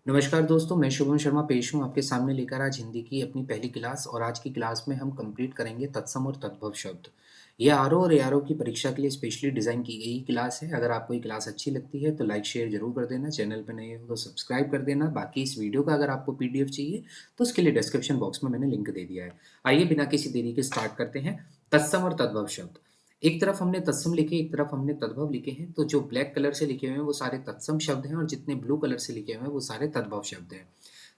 नमस्कार दोस्तों, मैं शुभम शर्मा पेश हूँ आपके सामने लेकर आज हिंदी की अपनी पहली क्लास। और आज की क्लास में हम कंप्लीट करेंगे तत्सम और तद्भव शब्द। ये आरओ और एआरओ की परीक्षा के लिए स्पेशली डिज़ाइन की गई क्लास है। अगर आपको ये क्लास अच्छी लगती है तो लाइक शेयर जरूर कर देना, चैनल पर नए हो तो सब्सक्राइब कर देना। बाकी इस वीडियो का अगर आपको पीडीएफ चाहिए तो उसके लिए डिस्क्रिप्शन बॉक्स में मैंने लिंक दे दिया है। आइए बिना किसी देरी के स्टार्ट करते हैं। तत्सम और तद्भव शब्द। एक तरफ हमने तत्सम लिखे, एक तरफ हमने तद्भव लिखे हैं। तो जो ब्लैक कलर से लिखे हुए हैं वो सारे तत्सम शब्द हैं और जितने ब्लू कलर से लिखे हुए हैं वो सारे तद्भव शब्द हैं।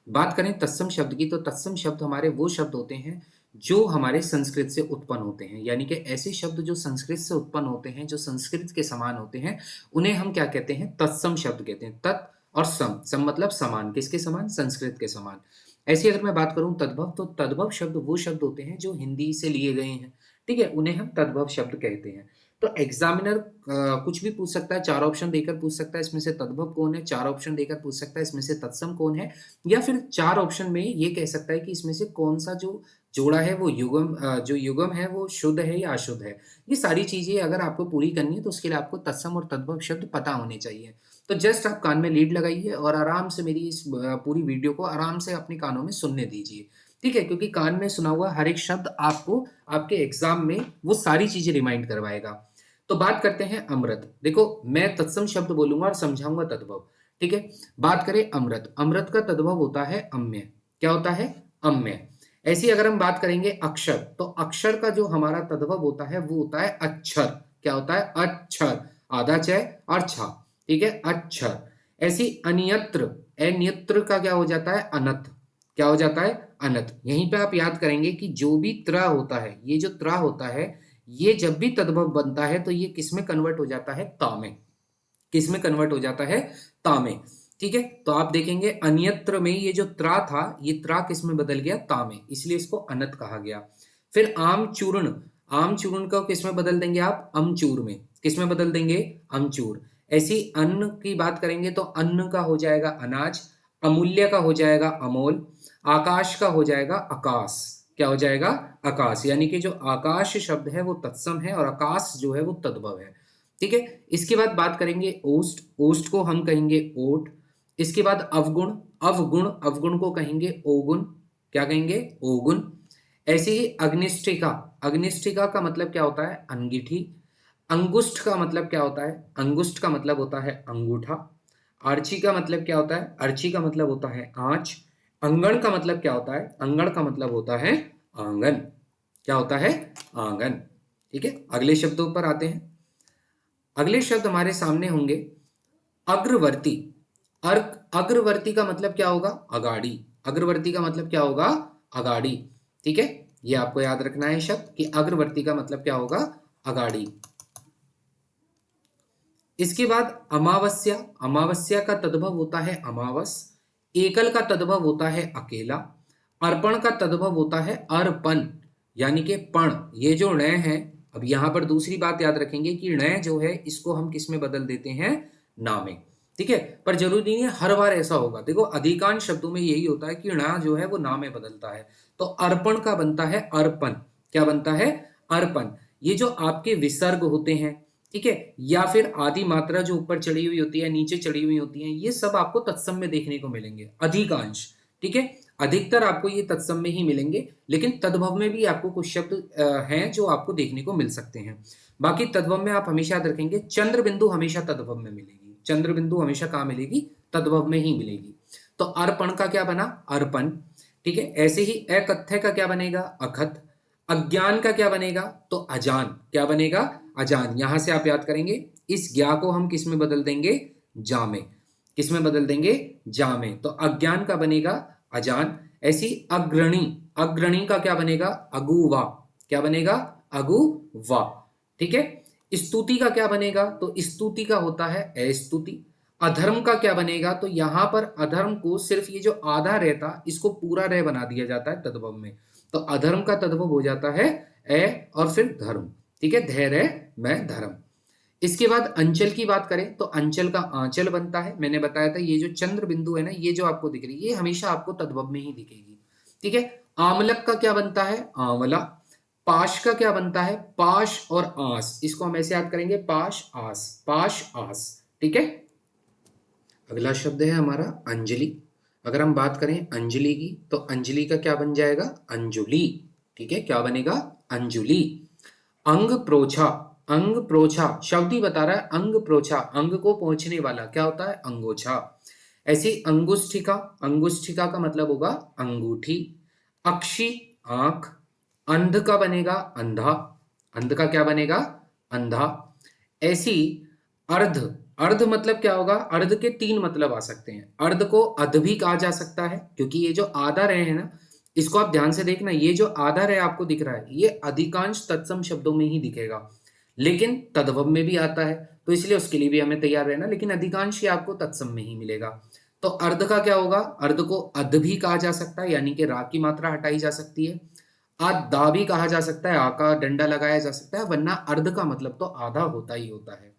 बात करें तत्सम शब्द की तो तत्सम शब्द हमारे वो शब्द होते हैं जो हमारे संस्कृत से उत्पन्न होते हैं, यानी कि ऐसे शब्द जो संस्कृत से उत्पन्न होते हैं, जो संस्कृत के समान होते हैं, उन्हें हम क्या कहते हैं? तत्सम शब्द कहते हैं। तत् और सम, सम मतलब समान, किसके समान? संस्कृत के समान। ऐसी अगर मैं बात करूं तद्भव, तो तद्भव शब्द वो शब्द होते हैं जो हिंदी से लिए गए हैं, ठीक है, उन्हें हम तद्भव शब्द कहते हैं। तो एग्जामिनर कुछ भी पूछ सकता है, चार ऑप्शन देकर पूछ सकता है इसमें से तद्भव कौन है, चार ऑप्शन देकर पूछ सकता है इसमें से तत्सम कौन है, या फिर चार ऑप्शन में ये कह सकता है कि इसमें से कौन सा जो जोड़ा है वो युगम जो युगम है वो शुद्ध है या अशुद्ध है। ये सारी चीजें अगर आपको पूरी करनी है तो उसके लिए आपको तत्सम और तद्भव शब्द पता होने चाहिए। तो जस्ट आप कान में लीड लगाइए और आराम से मेरी इस पूरी वीडियो को आराम से अपने कानों में सुनने दीजिए, ठीक है, क्योंकि कान में सुना हुआ हर एक शब्द आपको आपके एग्जाम में वो सारी चीजें रिमाइंड करवाएगा। तो बात करते हैं अमृत। देखो, मैं तत्सम शब्द बोलूंगा और समझाऊंगा तद्भव, ठीक है। बात करें अमृत, अमृत का तद्भव होता है अम्य। क्या होता है? अम्य। ऐसी अगर हम बात करेंगे अक्षर, तो अक्षर का जो हमारा तद्भव होता है वो होता है अक्षर। क्या होता है? अक्षर, आधा च और छा, ठीक है, अक्षर। ऐसी अन्यत्र, अन्यत्र का क्या हो जाता है? अनथ। क्या हो जाता है? अनथ। यहीं पे आप याद करेंगे कि जो भी त्र होता है, ये जो त्र होता है, ये जब भी तद्भव बनता है तो ये किस में कन्वर्ट हो जाता है? ता में। किस में कन्वर्ट हो जाता है? ता में, ठीक है। तो आप देखेंगे अन्यत्र में ये जो त्रा था, ये त्रा किस में बदल गया? ता में, इसलिए इसको अनत कहा गया। फिर आम चूर्ण, आम चूर्ण को किस में बदल देंगे आप? अमचूर में। किस में बदल देंगे? अमचूर। ऐसी अन्न की बात करेंगे तो अन्न का हो जाएगा अनाज, अमूल्य का हो जाएगा अमोल, आकाश का हो जाएगा आकाश। क्या हो जाएगा? आकाश। यानी कि जो आकाश शब्द है वो तत्सम है और आकाश जो है वो तद्भव है, ठीक है। इसके बाद बात करेंगे ओष्ठ, ओष्ठ को हम कहेंगे ओट। इसके बाद अवगुण, अवगुण, अवगुण को कहेंगे ओगुण। क्या कहेंगे? ओगुण। ऐसे ही अग्निष्ठिका, अग्निष्ठिका का मतलब क्या होता है? अंगीठी। अंगुष्ठ का मतलब क्या होता है? अंगुष्ठ का मतलब होता है अंगूठा। आर्ची का मतलब क्या होता है? अर्ची का मतलब होता है आंच। अंगण का मतलब क्या होता है? अंगण का मतलब होता है आंगन। क्या होता है? आंगन, ठीक है। अगले शब्दों पर आते हैं। अगले शब्द हमारे सामने होंगे अग्रवर्ती। अग्रवर्ती का मतलब क्या होगा? अगाड़ी। अग्रवर्ती का मतलब क्या होगा? अगाड़ी, ठीक है। ये आपको याद रखना है शब्द कि अग्रवर्ती का मतलब क्या होगा? अगाड़ी। इसके बाद अमावस्या, अमावस्या का तद्भव होता है अमावस। एकल का तद्भव होता है अकेला। अर्पण का तद्भव होता है अर्पण, यानी कि पण। ये जो ण है, अब यहां पर दूसरी बात याद रखेंगे कि ण जो है इसको हम किस में बदल देते हैं? ना में, ठीक है। पर जरूरी नहीं है हर बार ऐसा होगा। देखो, अधिकांश शब्दों में यही होता है कि ण जो है वो ना में बदलता है। तो अर्पण का बनता है अर्पण। क्या बनता है? अर्पण। ये जो आपके विसर्ग होते हैं, ठीक है, या फिर आदि मात्रा जो ऊपर चढ़ी हुई होती है, नीचे चढ़ी हुई होती है, ये सब आपको तत्सम में देखने को मिलेंगे, अधिकांश, ठीक है। अधिकतर आपको ये तत्सम में ही मिलेंगे, लेकिन तद्भव में भी आपको कुछ शब्द हैं जो आपको देखने को मिल सकते हैं। बाकी तद्भव में आप हमेशा याद रखेंगे चंद्र बिंदु हमेशा तद्भव में मिलेगी। चंद्र बिंदु हमेशा कहाँ मिलेगी? तद्भव में ही मिलेगी। तो अर्पण का क्या बना? अर्पण, ठीक है। ऐसे ही अकथ्य का क्या बनेगा? अखत। अज्ञान का क्या बनेगा? तो अजान। क्या बनेगा? अजान। यहां से आप याद करेंगे इस ज्ञा को हम किस में बदल देंगे? जा में। किस में बदल देंगे? जा में। तो अज्ञान का बनेगा अजान। ऐसी अग्रणी, अग्रणी का क्या बनेगा? अगुवा। क्या बनेगा? अगुवा, ठीक है। स्तुति का क्या बनेगा? तो स्तुति का होता है अस्तुति। अधर्म का क्या बनेगा? तो यहां पर अधर्म को सिर्फ ये जो आधा रहता इसको पूरा रह बना दिया जाता है तद्भव में। तो अधर्म का तद्भव हो जाता है ए और फिर धर्म, ठीक है, धैर्य में धर्म। इसके बाद अंचल की बात करें तो अंचल का आंचल बनता है। मैंने बताया था ये जो चंद्र बिंदु है ना, ये जो आपको दिख रही है, ये हमेशा आपको तद्भव में ही दिखेगी, ठीक है। आमलक का क्या बनता है? आंवला। पाश का क्या बनता है? पाश और आस। इसको हम ऐसे याद करेंगे, पाश आस, पाश आस, ठीक है। अगला शब्द है हमारा अंजलि। अगर हम बात करें अंजलि की, तो अंजलि का क्या बन जाएगा? अंजुली। ठीक है, क्या बनेगा? अंजुली। अंग प्रोछा, अंग प्रोछा शब्द ही बता रहा है, अंग प्रोछा, अंग को पहुंचने वाला क्या होता है? अंगोछा। ऐसी अंगुष्ठिका, अंगुष्ठिका का मतलब होगा अंगूठी। अक्षी, आंख। अंध का बनेगा अंधा, अंध का क्या बनेगा? अंधा। ऐसी अर्ध, अर्ध मतलब क्या होगा? अर्ध के तीन मतलब आ सकते हैं। अर्ध को अध भी कहा जा सकता है, क्योंकि ये जो आधा रहे है ना, इसको आप ध्यान से देखना, ये जो आधा रहे आपको दिख रहा है, ये अधिकांश तत्सम शब्दों में ही दिखेगा, लेकिन तद्भव में भी आता है, तो इसलिए उसके लिए भी हमें तैयार रहना, लेकिन अधिकांश ये आपको तत्सम में ही मिलेगा। तो अर्ध का क्या होगा? अर्ध को अध भी कहा जा सकता है, यानी कि रा की मात्रा हटाई जा सकती है। आधा भी कहा जा सकता है, आ का डंडा लगाया जा सकता है, वरना अर्ध का मतलब तो आधा होता ही होता है।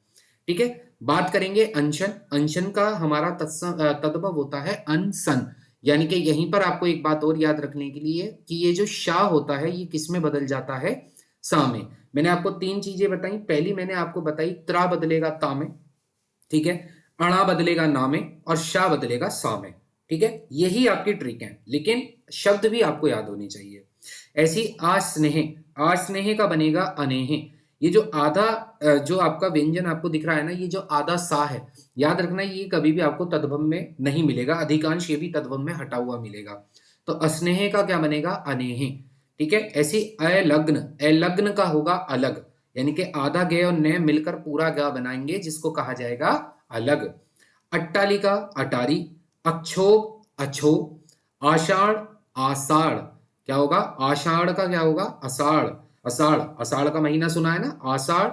ठीक है, बात करेंगे अंशन। अंशन का हमारा तद्भव होता है अनसन, यानी कि यहीं पर आपको एक बात और याद रखने के लिए कि ये जो शा होता है ये किस में बदल जाता है? सा में। मैंने आपको तीन चीजें बताई। पहली मैंने आपको बताई, त्रा बदलेगा ता में, ठीक है, अणा बदलेगा ना में, और शा बदलेगा सा में। ठीक है, यही आपकी ट्रिक है, लेकिन शब्द भी आपको याद होने चाहिए। ऐसी आस्नेह, आस्नेह का बनेगा अनेह। ये जो आधा जो आपका व्यंजन आपको दिख रहा है ना, ये जो आधा सा है, याद रखना ये कभी भी आपको तद्भव में नहीं मिलेगा, अधिकांश ये भी तद्भव में हटा हुआ मिलेगा। तो अस्नेह का क्या बनेगा? अनेह। ठीक है, ऐसी अलग्न, अलग्न का होगा अलग, यानी कि आधा गे और न मिलकर पूरा गा बनाएंगे, जिसको कहा जाएगा अलग। अट्टालिका, अटारी। अक्षोभ, अछो। आषाढ़, आषाढ़, क्या होगा? आषाढ़ का क्या होगा? अषाढ़, अषाढ़, अषाढ़ का महीना सुना है ना, आषाढ़,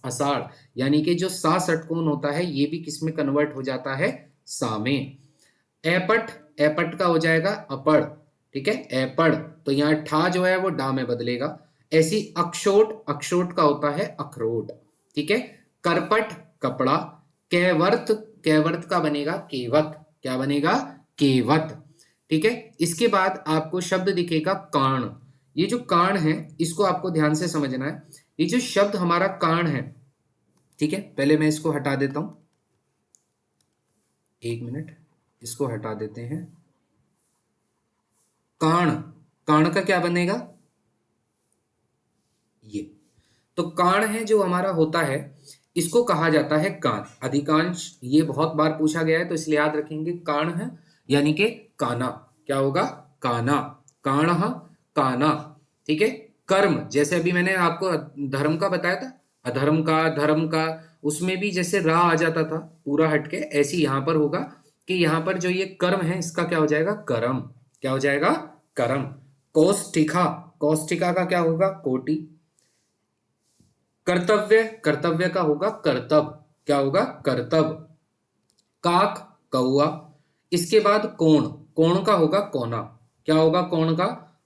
अषाढ़, यानी कि जो सा षटकोण होता है ये भी किस में कन्वर्ट हो जाता है? सा में। एपट, एपट का हो जाएगा अपड़। ठीक है, एपड़, तो यहाँ ठा जो है वो डा में बदलेगा। ऐसी अक्षोट, अक्षोट का होता है अखरोट। ठीक है, करपट, कपड़ा। कैवर्त, कैवर्त का बनेगा केवत, क्या बनेगा? केवत। ठीक है, इसके बाद आपको शब्द दिखेगा कान। ये जो कान है इसको आपको ध्यान से समझना है। ये जो शब्द हमारा कान है, ठीक है, पहले मैं इसको हटा देता हूं, एक मिनट, इसको हटा देते हैं। काण, काण का क्या बनेगा? ये, तो काण है जो हमारा होता है, इसको कहा जाता है कान। अधिकांश ये बहुत बार पूछा गया है, तो इसलिए याद रखेंगे कान है, यानी कि काना, क्या होगा? काना, काण, काना। ठीक है, कर्म, जैसे अभी मैंने आपको धर्म का बताया था, अधर्म का, धर्म का, उसमें भी जैसे रा आ जाता था पूरा हटके, ऐसे यहां पर होगा कि यहां पर जो ये कर्म है इसका क्या हो जाएगा? कर्म, क्या हो जाएगा? कर्म। कौष्टिका, कौष्टिका का क्या होगा? कोटि। कर्तव्य, कर्तव्य का होगा कर्तव्य, क्या होगा? कर्तव्य। काक, कौआ। इसके बाद कोण, कोण का होगा कोना, क्या होगा? कोण का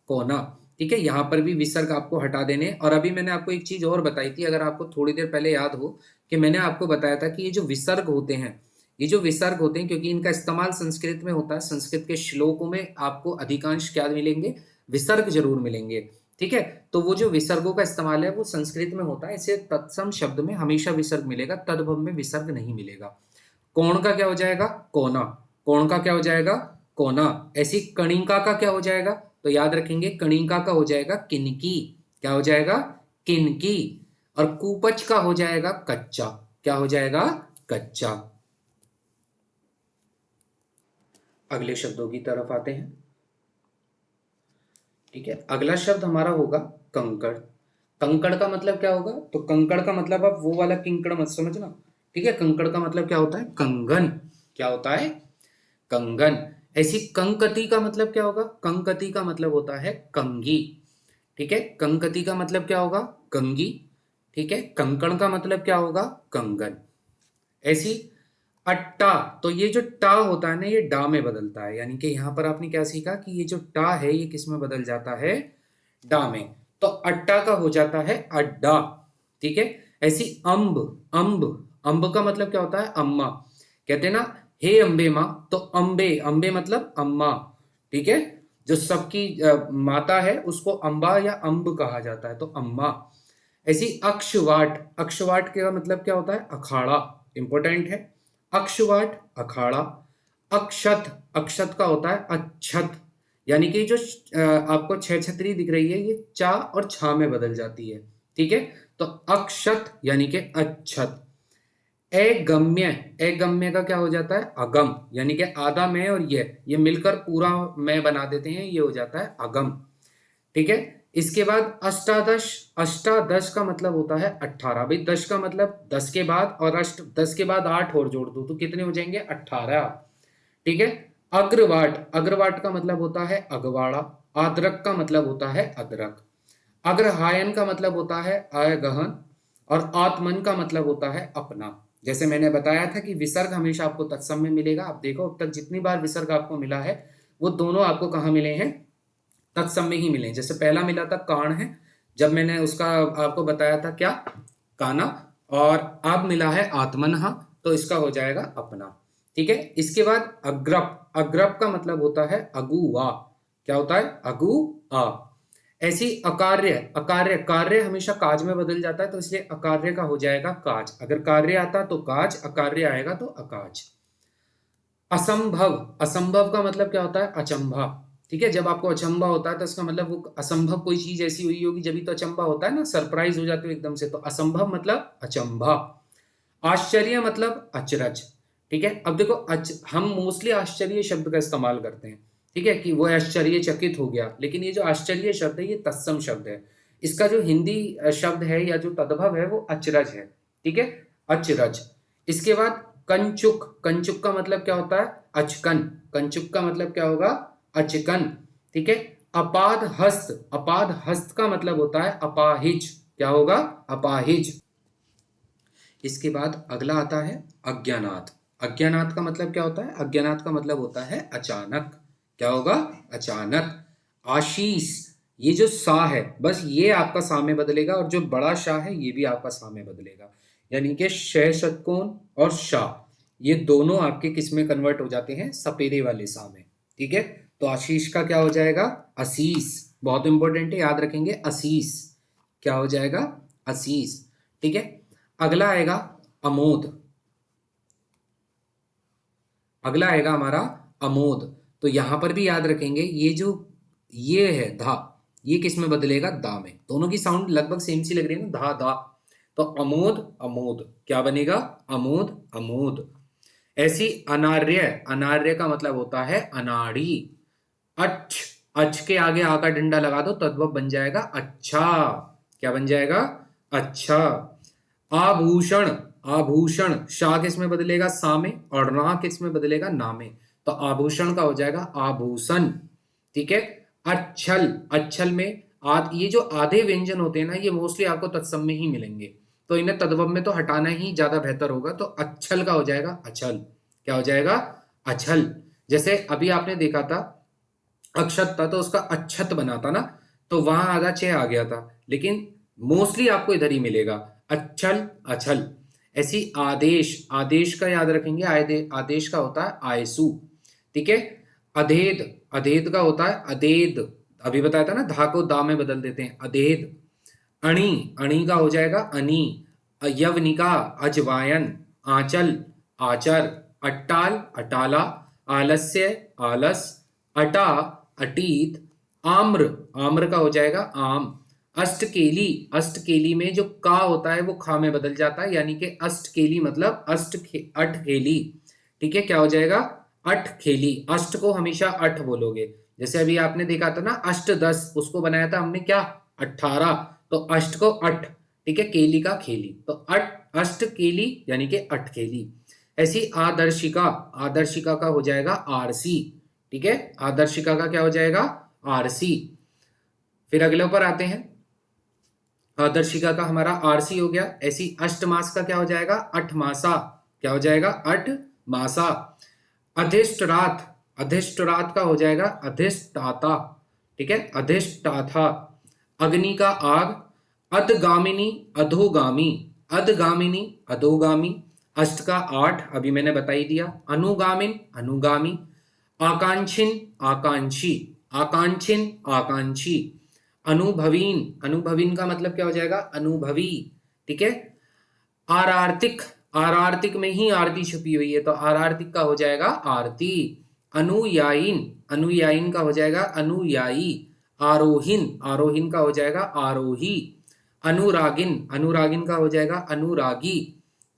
कोना। ठीक है, यहां पर भी विसर्ग आपको हटा देने। और अभी मैंने आपको एक चीज और बताई थी, अगर आपको थोड़ी देर पहले याद हो, कि मैंने आपको बताया था कि ये जो विसर्ग होते हैं, ये जो विसर्ग होते हैं, क्योंकि इनका इस्तेमाल संस्कृत में होता है, संस्कृत के श्लोकों में आपको अधिकांश क्या मिलेंगे? विसर्ग जरूर मिलेंगे। ठीक है, तो वो जो विसर्गों का इस्तेमाल है वो संस्कृत में होता है, इसे तत्सम शब्द में हमेशा विसर्ग मिलेगा, तद्भव में विसर्ग नहीं मिलेगा। कोण का क्या हो जाएगा? कोना, कोण का क्या हो जाएगा? कोना। ऐसी कणिका का क्या हो जाएगा? तो याद रखेंगे, कणिका का हो जाएगा किनकी, क्या हो जाएगा? किनकी। और कूपच का हो जाएगा कच्चा, क्या हो जाएगा? कच्चा। अगले शब्दों की तरफ आते हैं। ठीक है, अगला शब्द हमारा होगा कंकड़। कंकड़ का मतलब क्या होगा? तो कंकड़ का मतलब आप वो वाला किंकड़ मत समझना। ठीक है, कंकड़ का मतलब क्या होता है? कंगन, क्या होता है? कंगन। ऐसी कंकती का मतलब क्या होगा? कंकती का मतलब होता है कंगी। ठीक है, कंकती का मतलब क्या होगा? कंगी। ठीक है, कंकण का मतलब क्या होगा? कंगन। ऐसी अट्टा, तो ये जो टा होता है ना ये डा में बदलता है, यानी कि यहां पर आपने क्या सीखा कि ये जो टा है ये किस में बदल जाता है? डा में। तो अट्टा का हो जाता है अड्डा। ठीक है, ऐसी अम्ब, अम्ब, अम्ब का मतलब क्या होता है? अम्मा। कहते हैं ना, हे अम्बे माँ, तो अम्बे, अम्बे मतलब अम्मा। ठीक है, जो सबकी माता है उसको अम्बा या अम्ब कहा जाता है, तो अम्मा। ऐसी अक्षवाट, अक्षवाट का मतलब क्या होता है? अखाड़ा, इंपॉर्टेंट है। अक्षवाट, अखाड़ा। अक्षत, अक्षत का होता है अच्छत, यानी कि जो आपको छह छतरी दिख रही है ये चा और छा में बदल जाती है। ठीक है, तो अक्षत यानी कि अच्छत। अगम्य, अगम्य का क्या हो जाता है अगम, यानी कि आधा में और ये मिलकर पूरा में बना देते हैं, ये हो जाता है अगम। ठीक है, इसके बाद अष्टादश, अष्टादश का मतलब होता है 18। भाई 10 का मतलब 10 के बाद, और अष्ट 10 के बाद 8 और जोड़ दो तो कितने हो जाएंगे 18। ठीक है, अग्रवाट, अग्रवाट का मतलब होता है अगवाड़ा। आद्रक का मतलब होता है अदरक। अग्रहायन का मतलब होता है अगहन। और आत्मन का मतलब होता है अपना। जैसे मैंने बताया था कि विसर्ग हमेशा आपको तत्सम में मिलेगा। आप देखो अब तक जितनी बार विसर्ग आपको मिला है वो दोनों आपको कहाँ मिले हैं, तत्सम में ही मिले हैं। जैसे पहला मिला था कान है, जब मैंने उसका आपको बताया था क्या, काना। और अब मिला है आत्मनहा, तो इसका हो जाएगा अपना। ठीक है, इसके बाद अग्रप, अग्रप का मतलब होता है अगुआ। क्या होता है अगु आ। ऐसी अकार्य, अकार्य, कार्य हमेशा काज में बदल जाता है तो इसलिए अकार्य का हो जाएगा काज। अगर कार्य आता तो काज, अकार्य आएगा तो अकाज। असंभव, असंभव का मतलब क्या होता है अचंभा। ठीक है, जब आपको अचंभा होता है तो इसका मतलब वो असंभव कोई चीज ऐसी हुई होगी जब तो अचंभा होता है ना, सरप्राइज हो जाते हो एकदम से, तो असंभव मतलब अचंभा। आश्चर्य मतलब अचरज। ठीक है, अब देखो हम मोस्टली आश्चर्य शब्द का इस्तेमाल करते हैं। ठीक है, कि वो आश्चर्यचकित हो गया, लेकिन ये जो आश्चर्य शब्द है ये तत्सम शब्द है। इसका जो हिंदी शब्द है या जो तद्भव है वो अचरज है। ठीक है, अचरज। इसके बाद कंचुक, कंचुक का मतलब क्या होता है अचकन। कंचुक का मतलब क्या होगा अचकन। ठीक है, अपाद हस्त, अपाद हस्त का मतलब होता है अपाहिज। क्या होगा अपाहिज। इसके बाद अगला आता है अज्ञानात। अज्ञानात का मतलब क्या होता है, अज्ञानात का मतलब होता है अचानक। क्या होगा अचानक। आशीष, ये जो सा है बस ये आपका सा में बदलेगा, और जो बड़ा शाह है ये भी आपका सा में बदलेगा। यानी कि शह षटकोण और शाह ये दोनों आपके किस में कन्वर्ट हो जाते हैं, सपेरे वाले सा में। ठीक है, तो आशीष का क्या हो जाएगा असीस। बहुत इंपॉर्टेंट है, याद रखेंगे असीस। क्या हो जाएगा असीस। ठीक है, अगला आएगा अमोद। अगला आएगा हमारा अमोद। तो यहां पर भी याद रखेंगे ये जो ये है धा, ये किस में बदलेगा दा में। दोनों की साउंड लगभग सेम सी लग रही है ना, धा दा। तो अमोद, अमोद क्या बनेगा अमोद, अमोद। ऐसी अनार्य, अनार्य का मतलब होता है अनाड़ी। अच्छ, अच्छ के आगे आ का डंडा लगा दो तद्भव बन जाएगा अच्छा। क्या बन जाएगा अच्छा। आभूषण, आभूषण शाह किस में बदलेगा सा में, और ना किस में बदलेगा ना में। तो आभूषण का हो जाएगा आभूषण। ठीक है, अच्छल, अच्छल में ये जो आधे व्यंजन होते हैं ना ये मोस्टली आपको तत्सम में ही मिलेंगे, तो इन्हें तद्भव में तो हटाना ही ज्यादा बेहतर होगा। तो अच्छल का हो जाएगा अछल। क्या हो जाएगा अछल। जैसे अभी आपने देखा था अक्षत था तो उसका अच्छत बना था ना, तो वहां आधा छह आ गया था, लेकिन मोस्टली आपको इधर ही मिलेगा अच्छल अछल। ऐसी आदेश, आदेश का याद रखेंगे आदेश का होता है आयसु। ठीक है, अधेद, अधेद का होता है अधेद। अभी बताया था ना धा को दा में बदल देते हैं अधेद। अणी, अणी का हो जाएगा अनी। यवनिका अजवायन। आंचल आचर। अट्टाल अटाला। आलस्य आलस। अटा अटीत। आम्र, आम्र का हो जाएगा आम। अष्टकेली, अष्टकेली में जो का होता है वो खा में बदल जाता है, यानी कि अष्टकेली मतलब अठ खेली। ठीक है, क्या हो जाएगा अठ खेली। अष्ट को हमेशा अठ बोलोगे। जैसे अभी आपने देखा था ना अष्ट दस, उसको बनाया था हमने क्या 18, तो अष्ट को अठ। ठीक है, केली का खेली, तो अट अष्ट केली यानी कि अठ केली। ऐसी आदर्शिका, आदर्शिका का हो जाएगा आरसी। ठीक है, आदर्शिका का क्या हो जाएगा आरसी। फिर अगले ऊपर आते हैं, आदर्शिका का हमारा आरसी हो गया। ऐसी अष्टमास का क्या हो जाएगा अठमासा। क्या हो जाएगा अठ मासा। अधिष्ठरात, अधिष्ठरात का हो जाएगा अधिष्ठाता। ठीक है, अधिष्ठाता। अग्नि का आग। अधगामिनी अधोगामी, अधगामिनी अधोगामी। अष्ट का आठ अभी मैंने बता ही दिया। अनुगामिन अनुगामी। आकांक्षिन आकांक्षी, आकांक्षिन आकांक्षी। अनुभवीन, अनुभवीन का मतलब क्या हो जाएगा अनुभवी। ठीक है, आरार्तिक, आरार्तिक में ही आरती छुपी हुई है, तो आरार्तिक का हो जाएगा आरती। अनुयायीन, अनुयायीन का हो जाएगा अनुयायी। आरोहिन, आरोहिन का हो जाएगा आरोही। अनुरागिन, अनुरागिन का हो जाएगा अनुरागी।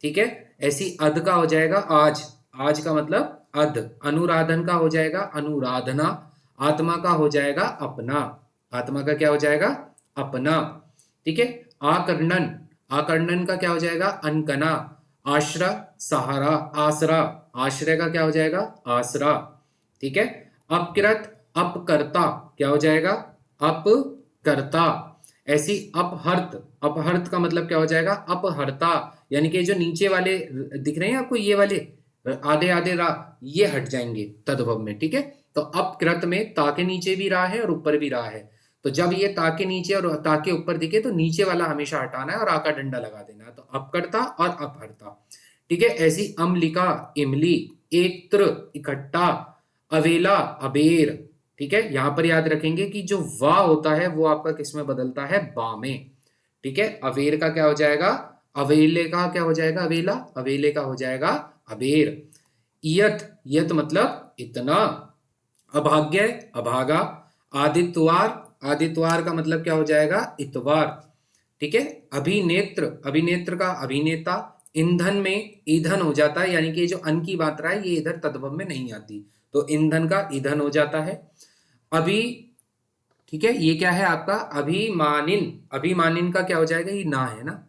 ठीक है, ऐसी अध का हो जाएगा आज, आज का मतलब अध। अनुराधन का हो जाएगा अनुराधना। आत्मा का हो जाएगा अपना, आत्मा का क्या हो जाएगा अपना। ठीक है, आकर्णन, आकर्णन का क्या हो जाएगा अनकना। आश्रय सहारा, आसरा, आश्रय का क्या हो जाएगा आसरा। ठीक है, अपकृत अपकर्ता क्या हो जाएगा अपकर्ता। ऐसी अपहर्त, अपहर्त का मतलब क्या हो जाएगा अपहर्ता। यानी कि जो नीचे वाले दिख रहे हैं आपको, ये वाले आधे आधे रा, ये हट जाएंगे तद्भव में। ठीक है, तो अपकृत में ता के नीचे भी रा है और ऊपर भी रा है, तो जब ये ता के नीचे और ता के ऊपर दिखे तो नीचे वाला हमेशा हटाना है और आ का डंडा लगा देना है, तो अपकर्ता और अपहर्ता। ठीक है, ऐसी अम्लिका इमली, एकत्र इकट्ठा, अवेला अबेर। ठीक है, यहां पर याद रखेंगे कि जो वा होता है वो आपका किस में बदलता है बा में। ठीक है, अवेर का क्या हो जाएगा अवेले का क्या हो जाएगा अवेला, अवेले का हो जाएगा अबेर। इयत, यत मतलब इतना। अभाग्य अभागा। आदित्यवार, आदित्यवार का मतलब क्या हो जाएगा इतवार। ठीक है, अभिनेत्र, अभिनेत्र का अभिनेता। ईंधन में ईंधन हो जाता है, यानी कि जो अन की मात्रा है ये इधर तद्भव में नहीं आती, तो ईंधन का ईंधन हो जाता है। अभी, ठीक है, ये क्या है आपका अभिमानिन, अभिमानिन का क्या हो जाएगा ये ना है ना,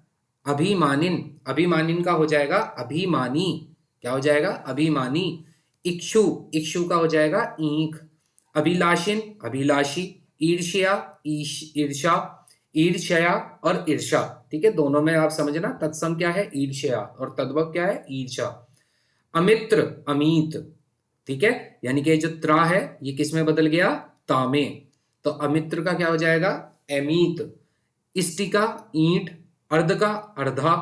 अभिमानिन, अभिमानिन का हो जाएगा अभिमानी, क्या हो जाएगा अभिमानी। इक्षु, इक्षु का हो जाएगा ईख। अभिलाषिन अभिलाषी। ईर्ष्या ईर्षा, ईर्ष्या और ईर्षा। ठीक है, दोनों में आप समझना तत्सम क्या है ईर्ष्या और तद्भव क्या है ईर्षा। अमित्र अमीत। ठीक है, यानी कि जो त्रा है ये किस में बदल गया तामे, तो अमित्र का क्या हो जाएगा अमीत। इष्टिका ईंट, अर्ध का अर्धा,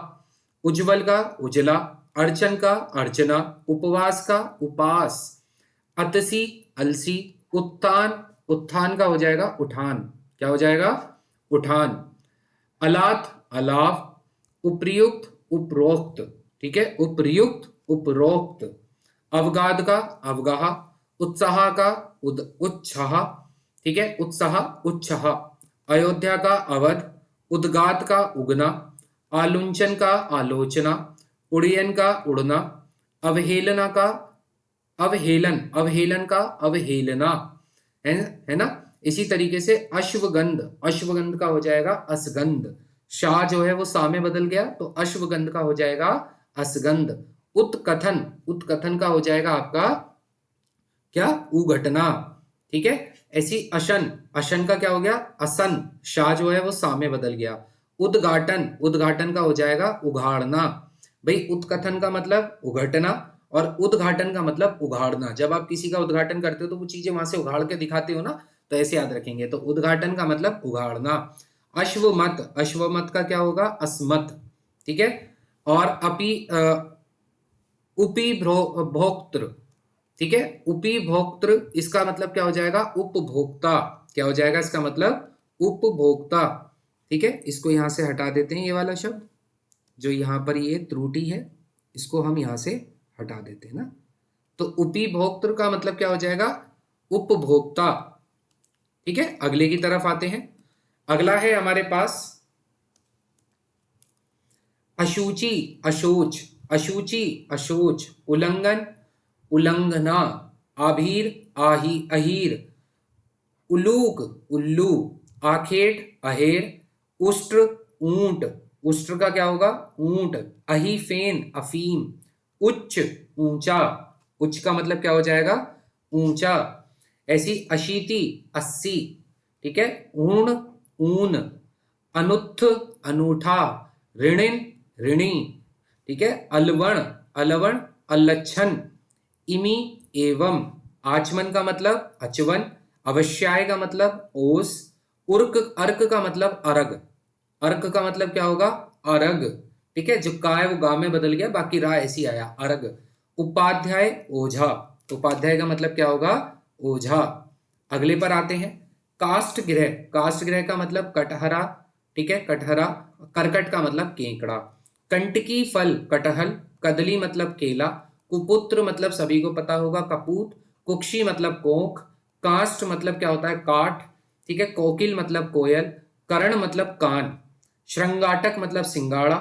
उज्जवल का उजला, अर्चन का अर्चना, उपवास का उपास, अतसी अलसी, उत्थान, उत्थान का हो जाएगा उठान, क्या हो जाएगा उठान। अलात अलाव, उपर्युक्त उपरोक्त। ठीक है, उपर्युक्त उपरोक्त। अवगाध का अवगाह, उत्साह का उत्साह। ठीक है, उत्साह उच्छाह। अयोध्या का अवध, उद्गात का उगना, आलुंचन का आलोचना, उड़यन का उड़ना, अवहेलना का अवहेलन, अवहेलन का अवहेलना, है ना। इसी तरीके से अश्वगंध, अश्वगंध का हो जाएगा असगंध। शाह जो है वो सा में बदल गया, तो अश्वगंध का हो जाएगा असगंध। उत्कथन, उत्कथन का हो जाएगा आपका क्या उघटना। ठीक है, ऐसी अशन, अशन का क्या हो गया असन, शाह जो है वो सा में बदल गया। उद्घाटन, उद्घाटन का हो जाएगा उघाड़ना। भाई उत्कथन का मतलब उघटना और उद्घाटन का मतलब उघाड़ना। जब आप किसी का उद्घाटन करते हो तो वो चीजें वहां से उघाड़ के दिखाते हो ना, तो ऐसे याद रखेंगे, तो उद्घाटन का मतलब उघाड़ना। अश्वमत, अश्वमत का क्या होगा अस्मत। ठीक है, और अपि उपभोक्तृ। ठीक है, उपभोक्तृ इसका मतलब क्या हो जाएगा उपभोक्ता, क्या हो जाएगा इसका मतलब उपभोक्ता। ठीक है, इसको यहां से हटा देते हैं, ये वाला शब्द जो यहां पर ये त्रुटि है इसको हम यहां से हटा देते हैं ना, तो उपभोक्तृ का मतलब क्या हो जाएगा उपभोक्ता। ठीक है, अगले की तरफ आते हैं। अगला है हमारे पास अशुचि अशोच, अशुचि अशोच, उल्लंघन उल्लंघना, आभीर आही अहीर, उलूक उल्लू, आखेट अहेर, उष्ट्र ऊंट, उष्ट्र का क्या होगा ऊंट, अहीफेन अफीम, उच्च ऊंचा, उच्च का मतलब क्या हो जाएगा ऊंचा। ऐसी अशीति 80। ठीक है, ऊण ऊन, अनुत्थ अनूठा, ऋणिन ऋणी। ठीक है, अलवण अलवण, अलच्छन, इमी एवं, आचमन का मतलब अचवन, अवश्याय का मतलब ओस, उर्क अर्क का मतलब अरग, अर्क का मतलब क्या होगा अरग। ठीक है, जो का है वो गा में बदल गया, बाकी रा ऐसी आया अरग। उपाध्याय ओझा, उपाध्याय का मतलब क्या होगा ओझा। अगले पर आते हैं काष्ठ गृह, काष्ठ गृह का मतलब कटहरा। ठीक है, कटहरा। करकट का मतलब केकड़ा। कंटकी फल कटहल, कदली मतलब केला, कुपुत्र मतलब सभी को पता होगा कपूत, कुक्षी मतलब कोख, काष्ठ मतलब क्या होता है काठ, ठीक है, कोकिल मतलब कोयल, कर्ण मतलब कान, श्रृंगाटक मतलब सिंगाड़ा,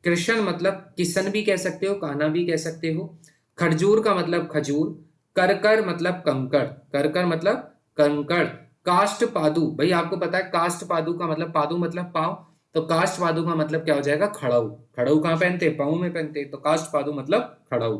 कृष्ण मतलब किशन भी कह सकते हो, कान्हा भी कह सकते हो, खरजूर का मतलब खजूर, करकर मतलब कंकड़, करकर मतलब कंकड़, काष्ठ पादु, भाई आपको पता है काष्ठ पादु का मतलब, पादु मतलब पांव, तो काष्ठ पादु का मतलब क्या हो जाएगा खड़ाऊ, खड़ाऊ कहाँ पहनते पांव में पहनते, तो काष्ठ पादु मतलब खड़ाऊ।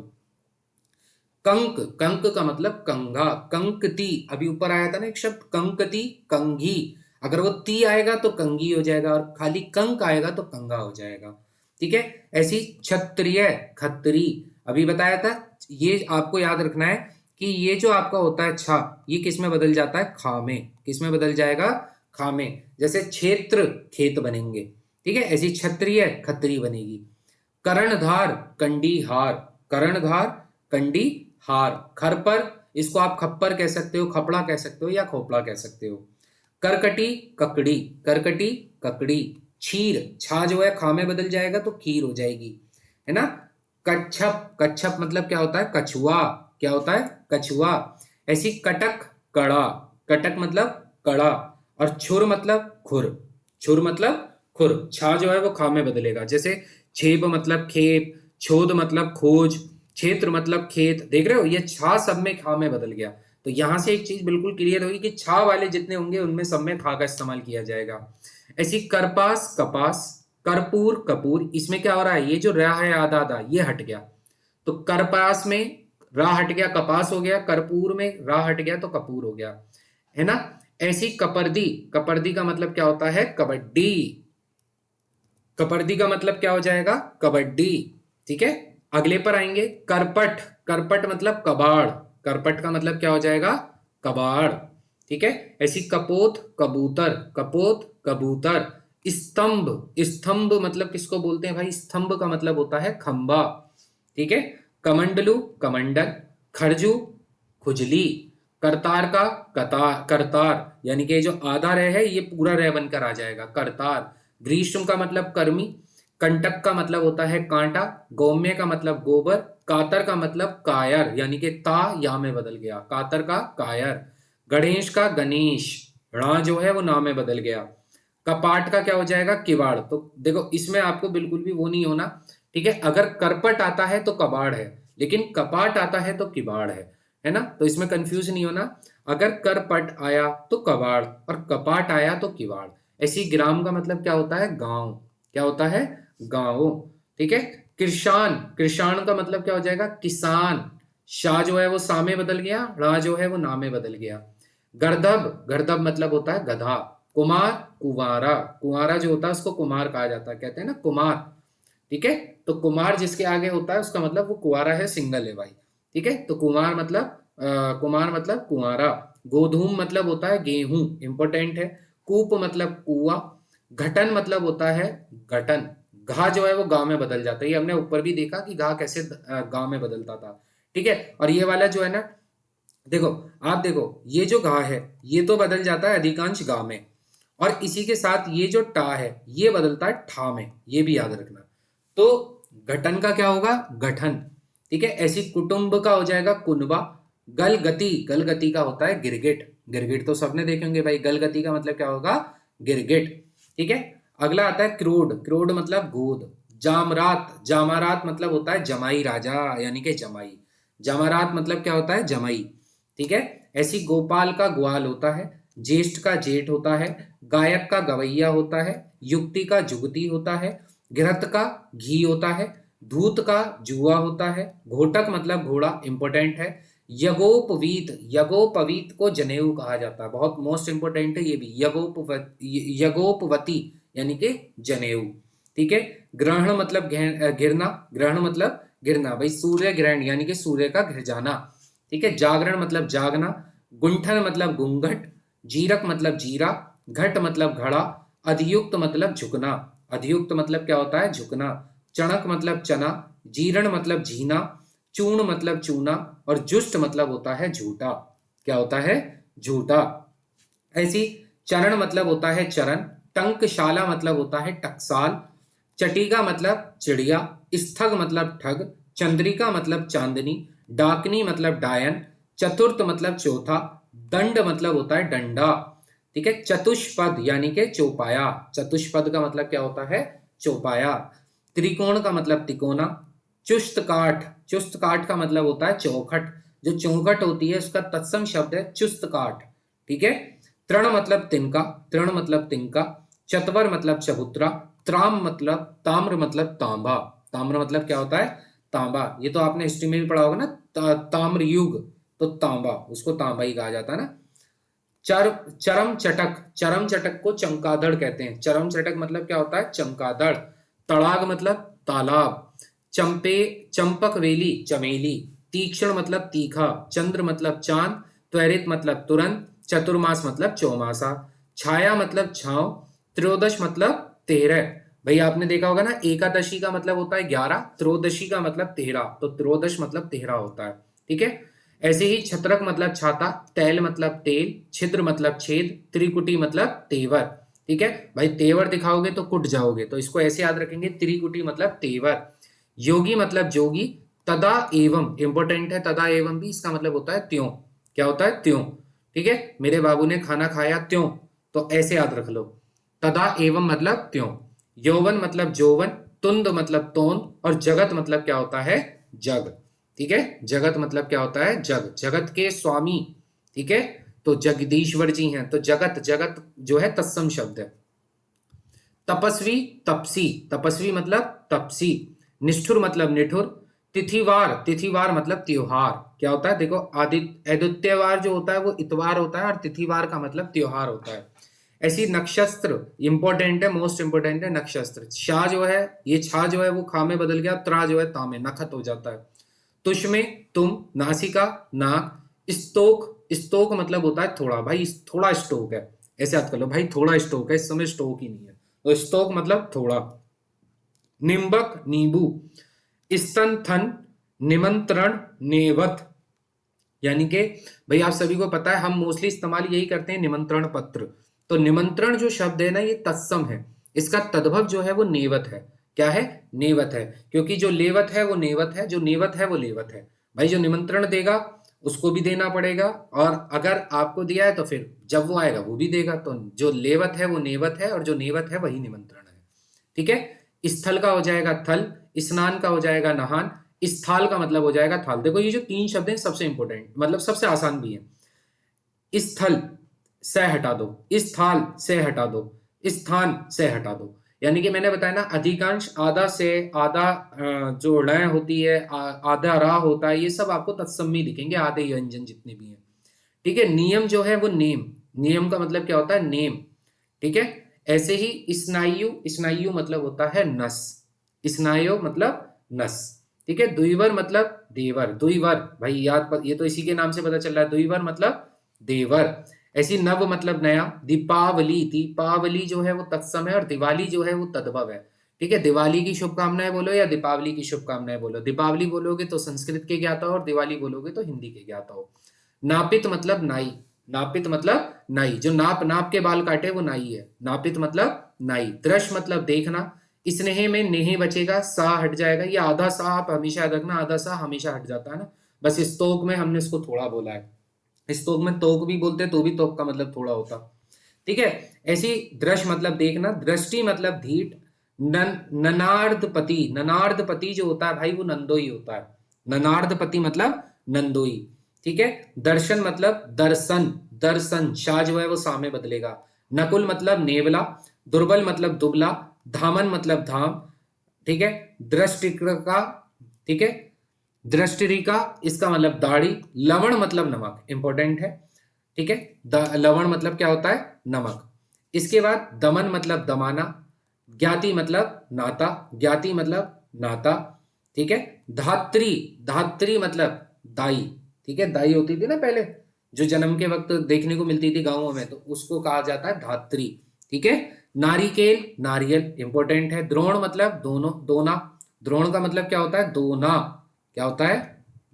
कंक, कंक का मतलब कंघा, कंकती, अभी ऊपर आया था ना एक शब्द कंकती, कंघी, अगर वो ती आएगा तो कंघी हो जाएगा और खाली कंक आएगा तो कंगा हो जाएगा, ठीक है। ऐसी क्षत्रिय, खत्री, अभी बताया था, ये आपको याद रखना है कि ये जो आपका होता है छा, ये किस में बदल जाता है खा में, किस में बदल जाएगा खा में, जैसे क्षेत्र खेत बनेंगे, ठीक है, ऐसी क्षत्रिय खत्री बनेगी। कर्णधार कंडी हार, कर्णधार कंडी हार, खरपर, इसको आप खप्पर कह सकते हो, खपड़ा कह सकते हो या खोपड़ा कह सकते हो। करकटी ककड़ी, करकटी ककड़ी, क्षीर, छा जो है खा में बदल जाएगा तो खीर हो जाएगी, है ना। कच्छप, कच्छप मतलब क्या होता है कछुआ, क्या होता है कछुआ। ऐसी कटक कड़ा, कटक मतलब कड़ा, और छुर मतलब खुर, छुर मतलब खुर, छा जो है वो खा में बदलेगा, जैसे छेप मतलब खेप, छोद मतलब खोज, क्षेत्र मतलब खेत, देख रहे हो ये छा सब में खा में बदल गया। तो यहां से एक चीज बिल्कुल क्लियर होगी कि छा वाले जितने होंगे उनमें सब में खा का इस्तेमाल किया जाएगा। ऐसी करपास कपास, कर्पूर कपूर, इसमें क्या हो रहा है, ये जो रा है आधा आधा ये हट गया, तो करपास में रा हट गया कपास हो गया, कर्पूर में रा हट गया तो कपूर हो गया, है ना। ऐसी कपर्दी, कपर्दी का मतलब क्या होता है कबड्डी, कपर्दी का मतलब क्या हो जाएगा कबड्डी, ठीक है। अगले पर आएंगे करपट, करपट मतलब कबाड़, करपट का मतलब क्या हो जाएगा कबाड़, ठीक है। ऐसी कपोत कबूतर, कपोत कबूतर, स्तंभ, स्तंभ मतलब किसको बोलते हैं भाई, स्तंभ का मतलब होता है खंबा, ठीक है। कमंडलू कमंडल, खरजू खुजली, करतार का कतार, करतार यानी कि जो आधा रह है ये पूरा रह बनकर आ जाएगा करतार। ग्रीष्म का मतलब कर्मी, कंटक का मतलब होता है कांटा, गौम्य का मतलब गोबर, कातर का मतलब कायर यानी कि ता या में बदल गया, कातर का कायर। गणेश का गणेश, णा जो है वो ना में बदल गया। कपाट का क्या हो जाएगा किवाड़, तो देखो इसमें आपको बिल्कुल भी वो नहीं होना, ठीक है। अगर करपट आता है तो कबाड़ है, लेकिन कपाट आता है तो किवाड़ है ना, तो इसमें कंफ्यूज नहीं होना। अगर करपट आया तो कबाड़ और कपाट आया तो किवाड़। ऐसी ग्राम का मतलब क्या होता है गांव, क्या होता है गांव, ठीक है। कृषाण, कृषाण का मतलब क्या हो जाएगा किसान, शाह जो है वो सा में बदल गया, रा जो है वो ना में बदल गया। गर्दभ, गर्दभ मतलब होता है गधा। कुमार कुवारा, कुवारा जो होता है उसको कुमार कहा जाता है, कहते हैं ना कुमार, ठीक है। तो कुमार जिसके आगे होता है उसका मतलब वो कुवारा है, सिंगल है भाई, ठीक है। तो कुमार मतलब कुमार मतलब कुंवारा। गोधूम मतलब होता है गेहूं, इंपॉर्टेंट है। कूप मतलब कुआ, घटन मतलब होता है घटन, घा जो है वो गांव में बदल जाता है, ये हमने ऊपर भी देखा कि घा कैसे गांव में बदलता था, ठीक है। और ये वाला जो है ना, देखो आप देखो ये जो घा है ये तो बदल जाता है अधिकांश गा में, और इसी के साथ ये जो टा है ये बदलता है ठा में, ये भी याद रखना। तो घटन का क्या होगा गठन, ठीक है। ऐसी कुटुंब का हो जाएगा कुनबा। गलगति, गलगति का होता है गिरगिट, गिरगिट तो सबने देखे होंगे भाई, गलगति का मतलब क्या होगा गिरगिट, ठीक है। अगला आता है क्रोड, क्रोड मतलब गोद। जामरात, जामारात मतलब होता है जमाई राजा यानी कि जमाई, जामारात मतलब क्या होता है जमाई, ठीक है। ऐसी गोपाल का ग्वाल होता है, ज्येष्ठ का जेठ होता है, गायक का गवैया होता है, युक्ति का जुगती होता है, घृत का घी होता है, धूत का जुआ होता है, घोटक मतलब घोड़ा, इंपॉर्टेंट है। यगोपवीत, यगोपवीत को जनेऊ कहा जाता है, बहुत मोस्ट इंपोर्टेंट है ये भी, यगोपवती यानी कि जनेऊ, ठीक है। ग्रहण मतलब गिरना, ग्रहण मतलब गिरना भाई, सूर्य ग्रहण यानी कि सूर्य का घिर जाना, ठीक है। जागरण मतलब जागना, गुंठन मतलब घूंघट, जीरक मतलब जीरा, घट मतलब घड़ा, अधियुक्त मतलब झुकना, अधियुक्त मतलब क्या होता है झुकना, चणक मतलब चना, जीर्ण मतलब जीना, चूर्ण मतलब चूना, और जुष्ट मतलब होता है झूठा, क्या होता है झूठा। ऐसी चरण मतलब होता है चरण, टंकशाला मतलब होता है टकसाल, चटिका मतलब चिड़िया, स्थग मतलब ठग, चंद्रिका मतलब चांदनी, डाकनी मतलब डायन, चतुर्थ मतलब चौथा, दंड मतलब होता है डंडा, ठीक है। चतुष्पद यानी कि चौपाया, चतुष्पद का मतलब क्या होता है, चौपाया। त्रिकोण का मतलब तिकोना। चुस्त काठ, चुस्त काठ का मतलब होता है चौखट, जो चौखट होती है उसका तत्सम शब्द है चुस्त काठ, ठीक है। तृण मतलब तिनका, तृण मतलब तिनका। चतवर मतलब चबूतरा। त्राम मतलब ताम्र मतलब तांबा, ताम्र मतलब क्या होता है, तांबा। ये तो आपने हिस्ट्री में भी पढ़ा होगा ना, ताम्र युग, तो तांबा, उसको तांबा ही कहा जाता है ना। चर चरम चटक, चरम चटक को चमगादड़ कहते हैं। चरम चटक मतलब क्या होता है, चमगादड़। तड़ाग मतलब तालाब। चंपे चंपक वेली चमेली। तीक्ष्ण मतलब तीखा। चंद्र मतलब चांद। त्वरित मतलब तुरंत। चतुर्मास मतलब चौमासा। छाया मतलब छांव। त्रयोदश मतलब 13। भाई आपने देखा होगा ना, एकादशी का मतलब होता है 11, त्रयोदशी का मतलब 13, तो त्रयोदश मतलब 13 होता है, ठीक है। ऐसे ही छत्रक मतलब छाता, तैल मतलब तेल, छिद्र मतलब छेद, त्रिकुटी मतलब तेवर, ठीक है। भाई तेवर दिखाओगे तो कुट जाओगे, तो इसको ऐसे याद रखेंगे, त्रिकुटी मतलब तेवर। योगी मतलब जोगी। तदा एवं इंपॉर्टेंट है, तदा एवं भी इसका मतलब होता है त्यों, क्या होता है, त्यों, ठीक है। मेरे बाबू ने खाना खाया त्यों, तो ऐसे याद रख लो, तदा एवं मतलब त्यों। यौवन मतलब जौवन। तुंद मतलब तोंद। और जगत मतलब क्या होता है, जग, ठीक है। जगत मतलब क्या होता है, जग, जगत के स्वामी, ठीक है। तो जगदीश्वर जी हैं, तो जगत, जगत जो है तत्सम शब्द है। तपस्वी, तपसी, तपस्वी मतलब तपसी। निष्ठुर मतलब निठुर। तिथिवार, तिथिवार मतलब त्योहार, क्या होता है, देखो आदित्य आदित्यवार जो होता है वो इतवार होता है, और तिथिवार का मतलब त्योहार होता है। ऐसी नक्षत्र, इंपॉर्टेंट है, मोस्ट इंपॉर्टेंट है नक्षत्र। शाह जो है, ये छा जो है वो खा में बदल गया, त्रा जो है ता में, नखत हो जाता है। तुष में तुम, नासिका नाक। स्तोक, स्तोक मतलब होता है थोड़ा, भाई थोड़ा स्टोक है, ऐसे याद कर लो, भाई थोड़ा स्टोक है, इस समय स्टोक ही नहीं है, तो स्तोक मतलब थोड़ा। निम्बक नींबू। स्तन थन। निमंत्रण नेवत, यानी कि भाई आप सभी को पता है हम मोस्टली इस्तेमाल यही करते हैं, निमंत्रण पत्र। तो निमंत्रण जो शब्द है ना, ये तत्सम है, इसका तद्भव जो है वो नेवत है। क्या है, नेवत है, क्योंकि जो लेवत है वो नेवत है, जो नेवत है वो लेवत है। भाई जो निमंत्रण देगा उसको भी देना पड़ेगा, और अगर आपको दिया है तो फिर जब वो आएगा वो भी देगा, तो जो लेवत है वो नेवत है, और जो नेवत है वही निमंत्रण है, ठीक है। स्थल का हो जाएगा थल। स्नान का हो जाएगा नहान। स्थाल का मतलब हो जाएगा थाल। देखो ये जो तीन शब्द हैं सबसे इंपॉर्टेंट, मतलब सबसे आसान भी है। स्थल से हटा दो, स्थाल से हटा दो, स्थान से हटा दो। यानी कि मैंने बताया ना, अधिकांश आधा से, आधा जो ण होती है, आधा रा होता है, ये सब आपको तत्सम में दिखेंगे, आधे व्यंजन जितने भी हैं, ठीक है। नियम जो है वो नेम, नियम का मतलब क्या होता है, नेम, ठीक है। ऐसे ही स्नायु, स्नायु मतलब होता है नस, स्नायु मतलब नस, ठीक है। द्विवर मतलब देवर, द्विवर भाई याद, ये तो इसी के नाम से पता चल रहा है, द्विवर मतलब देवर। ऐसी नव मतलब नया। दीपावली, दीपावली जो है वो तत्सम है, और दिवाली जो है वो तद्भव है, ठीक है। दिवाली की शुभकामनाएं बोलो या दीपावली की शुभकामनाएं बोलो, दीपावली बोलोगे तो संस्कृत के ज्ञाता हो, और दिवाली बोलोगे तो हिंदी के ज्ञाता हो। नापित मतलब नाई, नापित मतलब नाई, जो नाप नाप के बाल काटे वो नाई है, नापित मतलब नाई। दृश मतलब देखना। स्नेह में नेह बचेगा, सा हट जाएगा, ये आधा सा आप हमेशा याद रखना, आधा सा हमेशा हट जाता है ना, बस स्तोक में हमने इसको थोड़ा बोला है, स्तोक में तोक भी बोलते तो भी तोक का मतलब थोड़ा होता, ठीक है। ऐसी दृश मतलब देखना। दृष्टि मतलब धीट। ननार्दपति, ननार्दपति जो होता है भाई वो नंदोई होता है, ननार्दपति मतलब नंदोई, ठीक है। दर्शन मतलब दर्शन, दर्शन, शाह जो है वो सा में बदलेगा। नकुल मतलब नेवला। दुर्बल मतलब दुबला। धामन मतलब धाम, ठीक है। दृष्टिका, ठीक है, दृष्टिका इसका मतलब दाढ़ी। लवण मतलब नमक, इंपॉर्टेंट है, ठीक है। लवण मतलब क्या होता है, नमक। इसके बाद दमन मतलब दमाना। ज्ञाति मतलब नाता, ज्ञाति मतलब नाता, ठीक है। धात्री, धात्री मतलब दाई, ठीक है, दाई होती थी ना पहले, जो जन्म के वक्त देखने को मिलती थी गांवों में, तो उसको कहा जाता है धात्री, ठीक है। नारिकेल, नारियल, इंपॉर्टेंट है। द्रोण मतलब दोनों, दोना, द्रोण का मतलब क्या होता है, दोना, क्या होता है,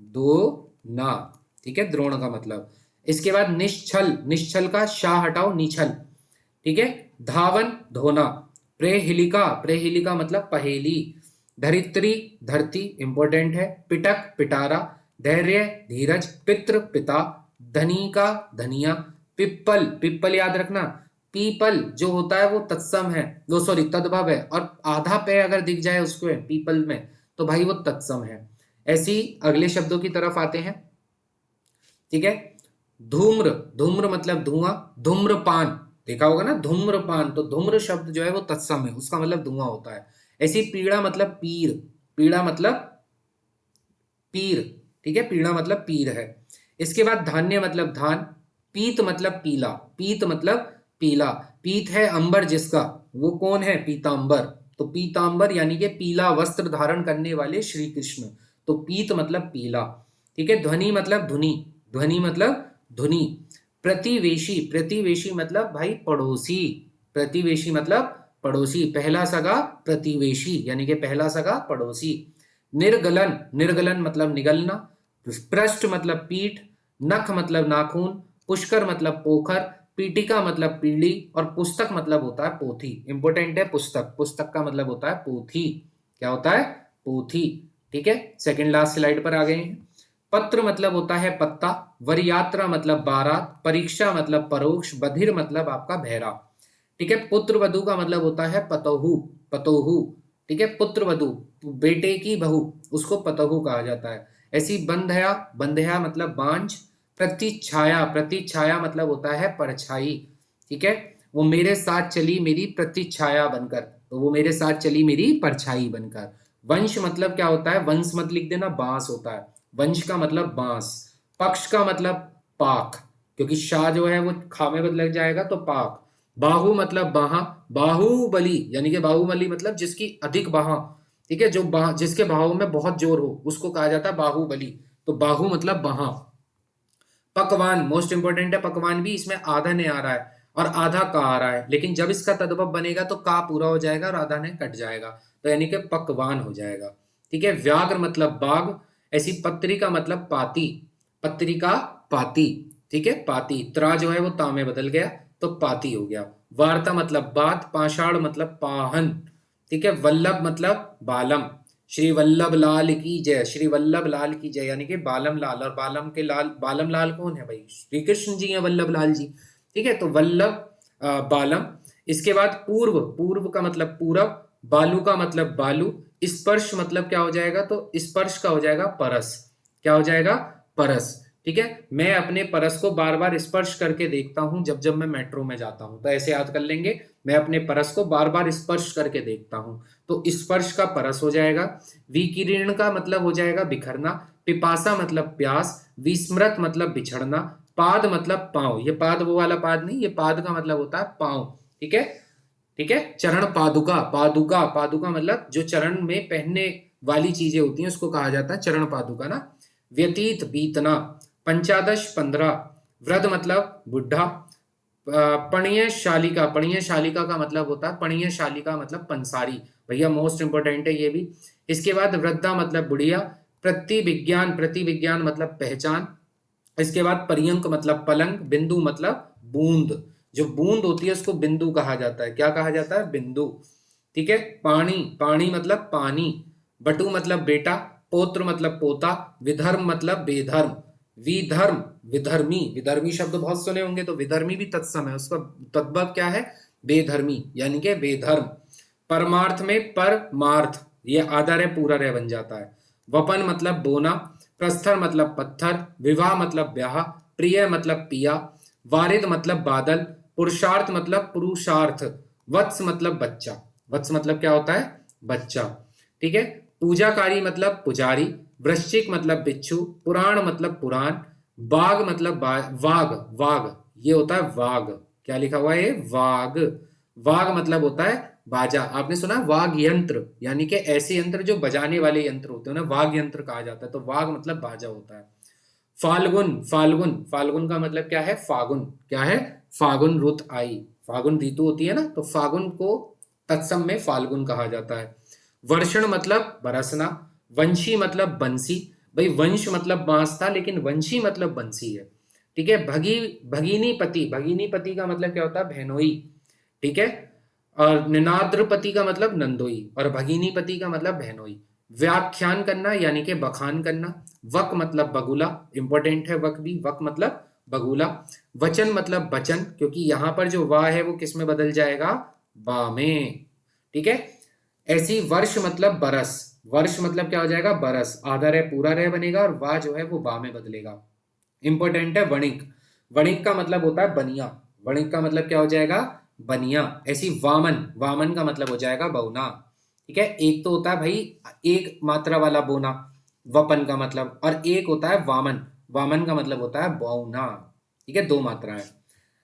दो ना, ठीक है, द्रोण का मतलब। इसके बाद निश्चल, निश्चल का शाह हटाओ, निछल, ठीक है। धावन धोना। प्रेहिलिका, प्रेहिलिका मतलब पहेली। धरित्री धरती इंपॉर्टेंट है। पिटक पिटारा, धैर्य धीरज, पितृ पिता, धनी का धनिया, पिप्पल पिप्पल याद रखना, पीपल जो होता है वो तत्सम है, वो सॉरी तद्भव है, और आधा पे अगर दिख जाए उसको पीपल में तो भाई वो तत्सम है। ऐसी अगले शब्दों की तरफ आते हैं। ठीक है, धूम्र, धूम्र मतलब धुआं, धूम्रपान देखा होगा ना, धूम्रपान, तो धूम्र शब्द जो है वो तत्सम है, उसका मतलब धुआं होता है। ऐसी पीड़ा मतलब पीर, पीड़ा मतलब पीर, ठीक है, पीड़ा मतलब पीर है। इसके बाद धान्य मतलब धान, पीत मतलब पीला, पीत मतलब पीला, पीत है अंबर जिसका, वो कौन है, पीतांबर, तो पीतांबर यानी कि पीला वस्त्र धारण करने वाले श्री कृष्ण, तो पीत मतलब पीला। ठीक है, ध्वनि मतलब धुनी, ध्वनि मतलब धुनी। प्रतिवेशी, प्रतिवेशी मतलब भाई पड़ोसी, प्रतिवेशी मतलब पड़ोसी, पहला सगा प्रतिवेशी यानी कि पहला सगा पड़ोसी। निर्गलन, निर्गलन मतलब निगलना, पृष्ठ मतलब पीठ, नख मतलब नाखून, पुष्कर मतलब पोखर, पीटिका मतलब पीढ़ी, और पुस्तक मतलब होता है पोथी। इंपोर्टेंट है पुस्तक, पुस्तक का मतलब होता है पोथी, क्या होता है, पोथी। ठीक है, सेकंड लास्ट स्लाइड पर आ गए हैं। पत्र मतलब होता है पत्ता, वरयात्रा मतलब बारात, परीक्षा मतलब परोक्ष, बधिर मतलब आपका बहरा। ठीक है, पुत्र वधु का मतलब होता है पतोहू, पतोहू। ठीक है, पुत्र वधु बेटे की बहू, उसको पतोहू कहा जाता है। ऐसी बंधया, बंधया मतलब बांझ, प्रतिच्छाया, प्रतिच्छाया मतलब होता है परछाई। ठीक है, वो मेरे साथ चली मेरी प्रतिच्छाया बनकर, तो वो मेरे साथ चली मेरी परछाई बनकर। वंश मतलब क्या होता है, वंश मत लिख देना, बांस होता है, वंश का मतलब बांस। पक्ष का मतलब पाक, क्योंकि शाह जो है वो खा में बदल जाएगा तो पाक। बाहु मतलब बाहा, बाहुबली यानी कि बाहुबली मतलब जिसकी अधिक बाहा, ठीक है, जो जिसके बाहों में बहुत जोर हो उसको कहा जाता है बाहुबली, तो बाहु मतलब बाहा। पकवान मोस्ट इंपोर्टेंट है, पकवान भी इसमें आधा ने आ रहा है और आधा का आ रहा है, लेकिन जब इसका तद्भव बनेगा तो का पूरा हो जाएगा और आधा ने कट जाएगा, तो यानी कि पकवान हो जाएगा। ठीक है, व्याघ्र मतलब बाघ, ऐसी पत्रिका मतलब पाती, पत्रिका पाती। ठीक है, पाती, त्रा जो है वो ता में बदल गया तो पाती हो गया। वार्ता मतलब बात, पाषाण मतलब पाहन। ठीक है, वल्लभ मतलब बालम, श्री वल्लभ लाल की जय, श्री वल्लभ लाल की जय यानी कि बालम लाल, और बालम के लाल, बालम लाल कौन है भाई, श्री कृष्ण जी हैं, वल्लभ लाल जी। ठीक है, तो वल्लभ बालम। इसके बाद पूर्व, पूर्व का मतलब पूरब, बालू का मतलब बालू, स्पर्श मतलब क्या हो जाएगा, तो स्पर्श का हो जाएगा परस, क्या हो जाएगा, परस। ठीक है, मैं अपने परस को बार बार स्पर्श करके देखता हूं जब जब मैं मेट्रो में जाता हूं, तो ऐसे याद कर लेंगे, मैं अपने परस को बार बार स्पर्श करके देखता हूं, तो स्पर्श का परस हो जाएगा। विकीर्ण का मतलब हो जाएगा बिखरना, पिपासा मतलब प्यास, विस्मृत मतलब बिछड़ना, पाद मतलब पांव, ये पाद वो वाला पाद नहीं, ये पाद का मतलब होता है पांव। ठीक है, ठीक है, चरण पादुका, पादुका, पादुका मतलब जो चरण में पहनने वाली चीजें होती हैं उसको कहा जाता है चरण पादुका ना। व्यतीत बीतना, पंचादश 15, वृद्ध मतलब बुढ़ा, पणीय शालिका, पणीय शालिका का मतलब होता है, पणीय शालिका मतलब पंसारी, भैया मोस्ट इंपोर्टेंट है ये भी। इसके बाद वृद्धा मतलब बुढ़िया, प्रतिविज्ञान, प्रतिविज्ञान मतलब पहचान। इसके बाद पर्यंक मतलब पलंग, बिंदु मतलब बूंद, जो बूंद होती है उसको बिंदु कहा जाता है, क्या कहा जाता है, बिंदु। ठीक है, पानी, पानी मतलब पानी, बटु मतलब बेटा, पोत्र मतलब पोता, विधर्म मतलब बेधर्म, विधर्म, विधर्मी, विधर्मी शब्द बहुत सुने होंगे, तो विधर्मी भी तत्सम है, उसका तद्भव क्या है, बेधर्मी यानी कि बेधर्म। परमार्थ में परमार्थ, ये आदर है पूरा रह बन जाता है। वपन मतलब बोना, प्रस्तर मतलब पत्थर, विवाह मतलब ब्याह, प्रिय मतलब पिया, वारिद मतलब बादल, पुरुषार्थ मतलब पुरुषार्थ, वत्स मतलब बच्चा, वत्स मतलब क्या होता है, बच्चा। ठीक है, पूजाकारी मतलब पुजारी, वृश्चिक मतलब बिच्छू, पुराण मतलब पुराण, बाघ मतलब वाघ, वाघ ये होता है वाघ, क्या लिखा हुआ है, वाघ, वाघ मतलब होता है बाजा, आपने सुना है वाघ यंत्र, यानी कि ऐसे यंत्र जो बजाने वाले यंत्र होते हैं ना, वाघ यंत्र कहा जाता है, तो वाघ मतलब बाजा होता है। फाल्गुन, फाल्गुन, फाल्गुन का मतलब क्या है, फागुन, क्या है, फागुन रुत आई, फागुन ऋतु होती है ना, तो फागुन को तत्सम में फाल्गुन कहा जाता है। वर्षण मतलब बरसना, वंशी मतलब बंसी, भाई वंश मतलब बांस था लेकिन वंशी मतलब बंसी है। ठीक है, भगी, भगिनी पति, भगिनी पति का मतलब क्या होता है, बहनोई। ठीक है, और निनाद्रपति का मतलब नंदोई और भगिनीपति का मतलब बहनोई। व्याख्यान करना यानी कि बखान करना। वक मतलब बगुला, इंपॉर्टेंट है वक भी, वक मतलब बगुला। वचन मतलब बचन, क्योंकि यहां पर जो वा है वो किस में बदल जाएगा, बा में। ठीक है। ऐसी वर्ष मतलब बरस, वर्ष मतलब क्या हो जाएगा, बरस, आधा रह पूरा रह बनेगा और वा जो है वो बा में बदलेगा। इंपॉर्टेंट है वणिक, वणिक का मतलब होता है बनिया, वणिक का मतलब क्या हो जाएगा, बनिया। ऐसी वामन, वामन का मतलब हो जाएगा बौना। ठीक है। एक तो होता है भाई एक मात्रा वाला बोना, वपन का मतलब, और एक होता है वामन, वामन का मतलब होता है बौना। ठीक है, दो मात्राएं।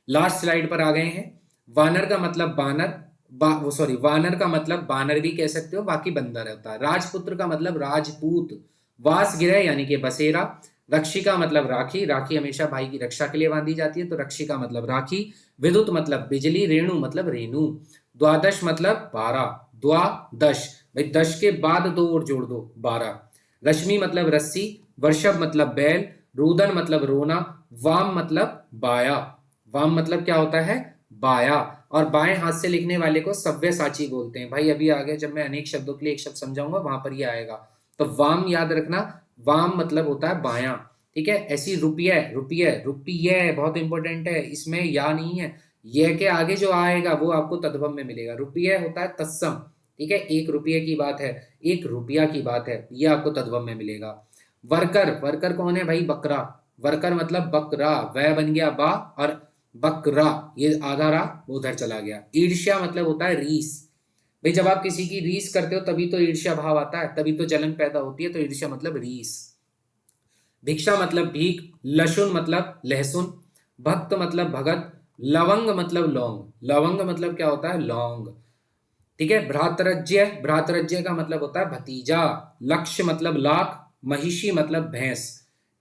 लास्ट स्लाइड पर आ गए हैं। वानर का मतलब बानर, वो सॉरी, वानर का मतलब बानर भी कह सकते हो, बाकी बंदर होता है। राजपुत्र का मतलब राजपूत। वासगिरह यानी कि बसेरा। रक्षी का मतलब राखी, राखी हमेशा भाई की रक्षा के लिए बांधी जाती है, तो रक्षी का मतलब राखी। विद्युत मतलब बिजली, रेणु मतलब रेणु। द्वादश मतलब 12, द्वादश, भाई 10 के बाद 2 और जोड़ दो, 12। रश्मि मतलब रस्सी, वर्षभ मतलब बैल, रुदन मतलब रोना, वाम मतलब बाया, वाम मतलब क्या होता है, बाया। और बाएं हाथ से लिखने वाले को सव्यसाची बोलते हैं। भाई अभी आगे जब मैं अनेक शब्दों के लिए एक शब्द समझाऊंगा वहां पर ये आएगा, तो वाम याद रखना, वाम मतलब होता है बायां। ठीक है। ऐसी रुपये, रुपये, रुपये बहुत इंपॉर्टेंट है, इसमें या नहीं है, ये के आगे जो आएगा वो आपको तद्भव में मिलेगा। रुपये होता है तत्सम। ठीक है, 1 रुपये की बात है, 1 रुपया की बात है, ये आपको तद्भव में मिलेगा। वर्कर, वर्कर कौन है भाई, बकरा, वर्कर मतलब बकरा, वह बन गया बा, और बकरा ये आधा रहा वो उधर चला गया। ईर्ष्या मतलब होता है रीस, भाई जब आप किसी की रीस करते हो तभी तो ईर्ष्या भाव आता है, तभी तो जलन पैदा होती है, तो ईर्ष्या मतलब रीस। भिक्षा मतलब भीख, लहसुन मतलब लहसुन, भक्त मतलब भगत, लवंग मतलब लौंग, लवंग मतलब क्या होता है, लौंग। ठीक है। भ्रातरज्य, भ्रातरज्य का मतलब होता है भतीजा। लक्ष्य मतलब लाख, महिषी मतलब भैंस।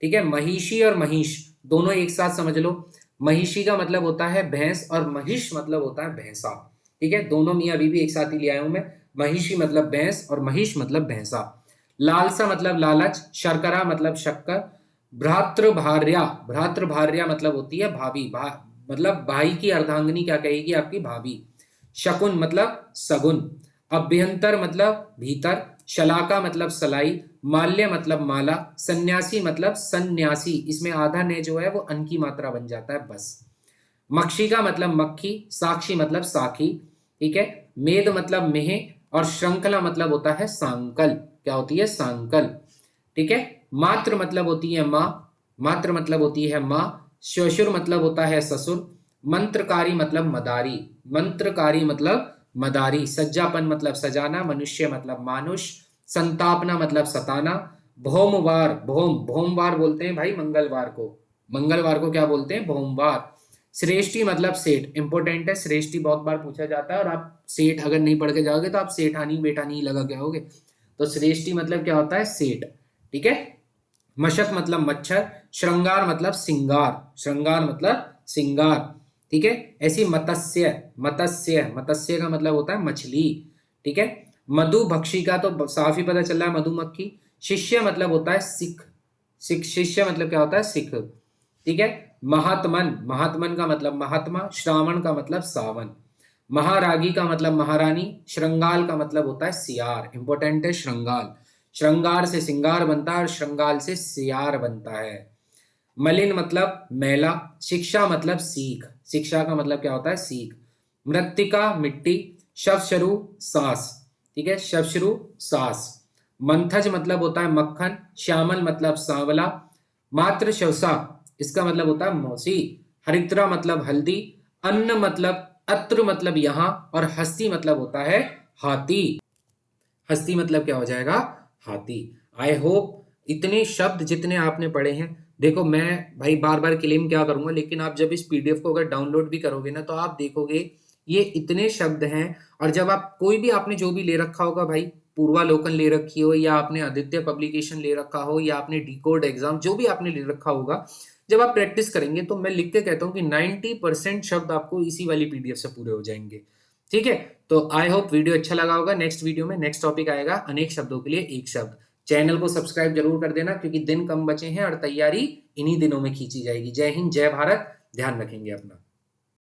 ठीक है। महिषी और महिष दोनों एक साथ समझ लो। महिषी का मतलब होता है भैंस और महिष मतलब होता है भैंसा। ठीक है, दोनों मियाँ अभी भी एक साथ ही ले आया हूं मैं। महिषी मतलब भैंस और महिष मतलब भैंसा। लालसा मतलब लालच, शर्करा मतलब शक्कर। भ्रातृभार्या, भ्रातृभार्या मतलब होती है भाभी, मतलब भाई की अर्धांगिनी क्या कहेगी, आपकी भाभी। शकुन मतलब सगुन। अभ्यंतर मतलब भीतर। शलाका मतलब सलाई। माल्य मतलब माला। सन्यासी मतलब सन्यासी, इसमें आधा ने जो है वो अन की मात्रा बन जाता है बस। मक्षी का मतलब मक्खी, साक्षी मतलब साखी। ठीक है। मेद मतलब मेह, और श्रृंखला मतलब होता है सांकल, क्या होती है, सांकल। ठीक है। मात्र मतलब होती है माँ, मात्र मतलब होती है माँ। श्वशुर मतलब होता है ससुर। मंत्रकारी मतलब मदारी, मंत्रकारी मतलब मदारी। सज्जापन मतलब सजाना, मनुष्य मतलब मानुष। संतापना मतलब सताना। भौमवार, भोमवार बोलते हैं भाई मंगलवार को, मंगलवार को क्या बोलते हैं, भोमवार। श्रेष्ठी मतलब सेठ, इंपोर्टेंट है, श्रेष्ठी बहुत बार पूछा जाता है, और आप सेठ अगर नहीं पढ़ के जाओगे तो आप सेठानी बेठानी लगा के आओगे। तो श्रेष्ठी मतलब क्या होता है, सेठ। ठीक है। मशक मतलब मच्छर। श्रृंगार मतलब सिंगार, श्रृंगार मतलब सिंगार। ठीक है। ऐसी मत्स्य, मत्स्य, मत्स्य का मतलब होता है मछली। ठीक है। मधुभक्षी का तो साफ ही पता चल रहा है, मधुमक्खी। शिष्य मतलब होता है सिख, सिख, शिष्य मतलब क्या होता है, सिख। ठीक है। महात्मन, महात्मन का मतलब महात्मा। श्रावण का मतलब सावन। महारागी का मतलब महारानी। श्रृंगाल का मतलब होता है सियार, इंपॉर्टेंट है श्रृंगाल। श्रृंगार से सिंगार बनता है और श्रृंगाल से सियार बनता है। मलिन मतलब मैला। शिक्षा मतलब सीख, शिक्षा का मतलब क्या होता है, सीख। मृत्तिका मिट्टी। शवशरु सांस। ठीक है, शवशरु सांस। मंथज मतलब होता है मक्खन। श्यामल मतलब सांवला। मात्र शवसा, इसका मतलब होता है मौसी। हरिद्रा मतलब हल्दी। अन्न मतलब अत्र मतलब यहां, और हस्ती मतलब होता है हाथी। हस्ती मतलब क्या हो जाएगा, हाथी। आई होप इतने शब्द जितने आपने पढ़े हैं, देखो मैं भाई बार बार क्लेम क्या करूंगा, लेकिन आप जब इस पीडीएफ को अगर डाउनलोड भी करोगे ना तो आप देखोगे ये इतने शब्द हैं। और जब आप कोई भी आपने जो भी ले रखा होगा भाई, पूर्वालोकन ले रखी हो, या आपने आदित्य पब्लिकेशन ले रखा हो, या आपने डिकोड एग्जाम जो भी आपने ले रखा होगा, जब आप प्रैक्टिस करेंगे तो मैं लिख के कहता हूँ कि 90% शब्द आपको इसी वाली पीडीएफ से पूरे हो जाएंगे। ठीक है। तो आई होप वीडियो अच्छा लगा होगा। नेक्स्ट वीडियो में नेक्स्ट टॉपिक आएगा अनेक शब्दों के लिए एक शब्द। चैनल को सब्सक्राइब जरूर कर देना, क्योंकि दिन कम बचे हैं और तैयारी इन्हीं दिनों में खींची जाएगी। जय हिंद, जय भारत, ध्यान रखेंगे अपना।